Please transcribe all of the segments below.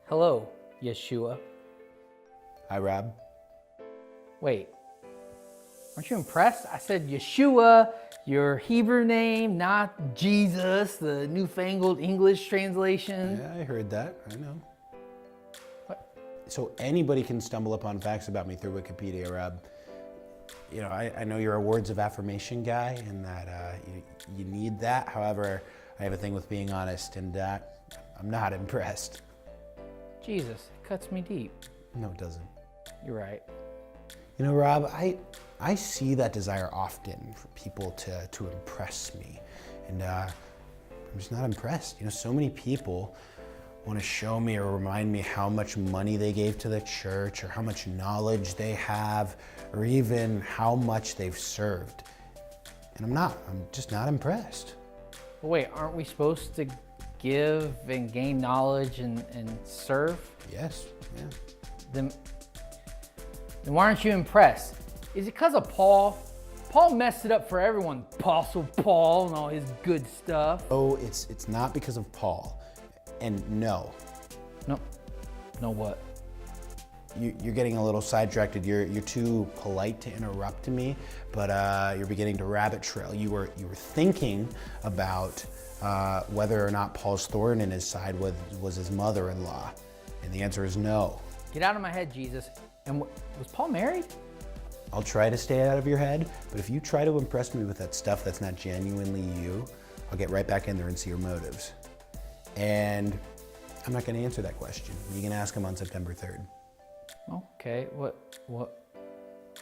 Hello, Yeshua. Hi, Rob. Wait, aren't you impressed? I said Yeshua, your Hebrew name, not Jesus, the newfangled English translation. Yeah, I heard that. I know. What? So anybody can stumble upon facts about me through Wikipedia, Rob. You know, I know you're a words of affirmation guy and that you need that. However, I have a thing with being honest and I'm not impressed. Jesus, it cuts me deep. No, it doesn't. You're right. You know, Rob, I see that desire often for people to impress me. And I'm just not impressed. You know, so many people want to show me or remind me how much money they gave to the church or how much knowledge they have or even how much they've served. And I'm just not impressed. But wait, aren't we supposed to give and gain knowledge and serve? Yes, yeah. Then why aren't you impressed? Is it because of Paul? Paul messed it up for everyone. Apostle Paul and all his good stuff. Oh, it's not because of Paul. And no. No what? You're getting a little sidetracked. You're too polite to interrupt me, but you're beginning to rabbit trail. You were thinking about whether or not Paul's thorn in his side was his mother-in-law, and the answer is no. Get out of my head, Jesus. And was Paul married? I'll try to stay out of your head, but if you try to impress me with that stuff that's not genuinely you, I'll get right back in there and see your motives. And I'm not going to answer that question. You can ask him on September 3rd. Okay, what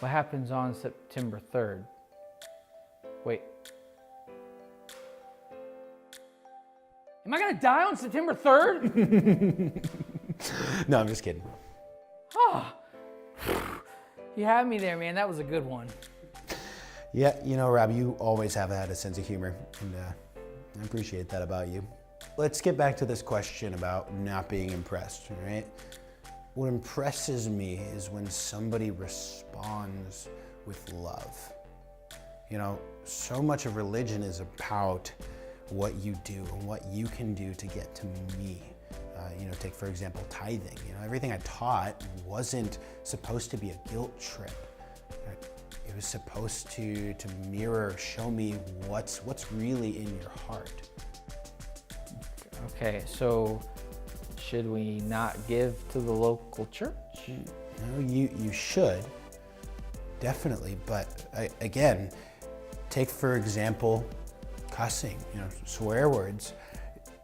happens on September 3rd? Wait. Am I gonna die on September 3rd? No, I'm just kidding. Oh, you had me there, man. That was a good one. Yeah, you know, Rob, you always have had a sense of humor, and I appreciate that about you. Let's get back to this question about not being impressed, right? What impresses me is when somebody responds with love. You know, so much of religion is about what you do and what you can do to get to me. You know, take for example tithing. You know, everything I taught wasn't supposed to be a guilt trip. It was supposed to mirror, show me what's really in your heart. Okay, so should we not give to the local church? No, you should, definitely. But again, take for example, cussing, you know, swear words.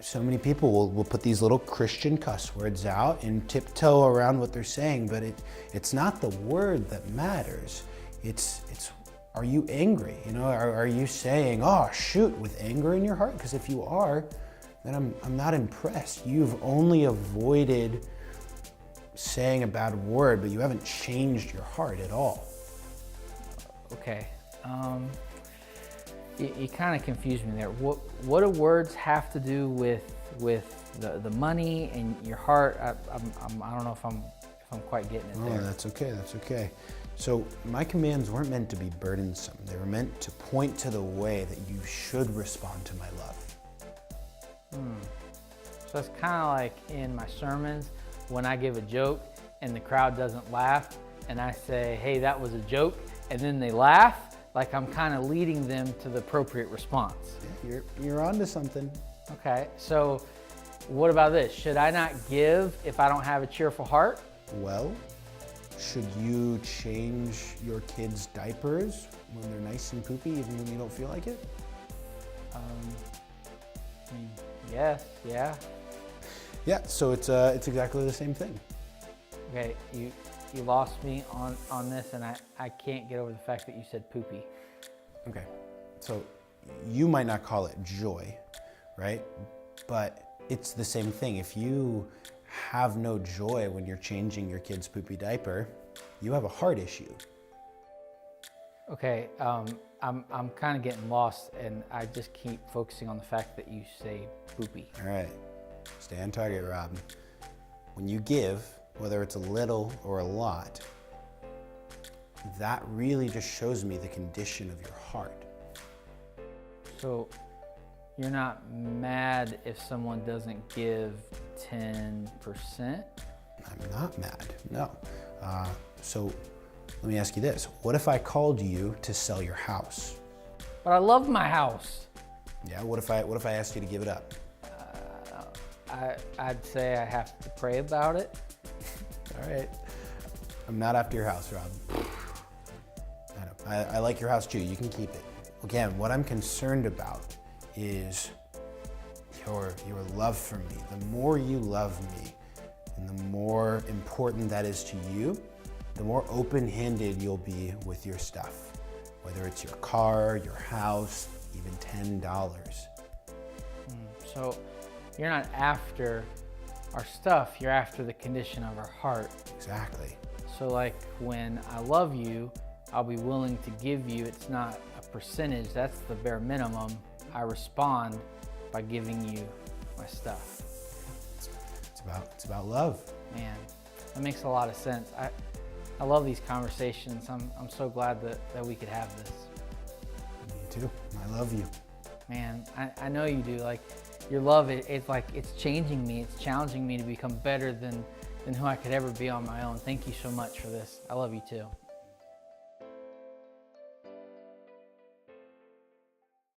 So many people will put these little Christian cuss words out and tiptoe around what they're saying, but it's not the word that matters. It's are you angry? You know, are you saying, oh shoot, with anger in your heart? Because if you are, then I'm not impressed. You've only avoided saying a bad word, but you haven't changed your heart at all. Okay, you kind of confused me there. What do words have to do with the money and your heart? I don't know if I'm quite getting it there. Oh, that's okay, that's okay. So my commands weren't meant to be burdensome. They were meant to point to the way that you should respond to my love. So it's kind of like in my sermons when I give a joke and the crowd doesn't laugh and I say, hey, that was a joke, and then they laugh, like I'm kind of leading them to the appropriate response. Yeah, you're onto something. Okay, so what about this? Should I not give if I don't have a cheerful heart? Well, should you change your kids' diapers when they're nice and poopy even when you don't feel like it? I mean, yes, yeah. Yeah, so it's exactly the same thing. Okay, you lost me on this, and I can't get over the fact that you said poopy. Okay, so you might not call it joy, right? But it's the same thing. If you have no joy when you're changing your kid's poopy diaper, you have a heart issue. Okay, I'm kind of getting lost, and I just keep focusing on the fact that you say poopy. All right, stay on target, Rob. When you give, whether it's a little or a lot, that really just shows me the condition of your heart. So you're not mad if someone doesn't give 10%. I'm not mad, no. So let me ask you this. What if I called you to sell your house? But I love my house. Yeah, what if I asked you to give it up? I'd say I have to pray about it. All right. I'm not after your house, Rob. I know. I like your house too. You can keep it. Again, what I'm concerned about is your love for me. The more you love me and the more important that is to you, the more open-handed you'll be with your stuff. Whether it's your car, your house, even $10. So you're not after our stuff, you're after the condition of our heart. Exactly. So like when I love you, I'll be willing to give you, it's not a percentage, that's the bare minimum. I respond by giving you my stuff. It's about love. Man, that makes a lot of sense. I love these conversations. I'm so glad that we could have this. Me too. I love you. Man, I know you do. Like your love, it's like it's changing me. It's challenging me to become better than who I could ever be on my own. Thank you so much for this. I love you too.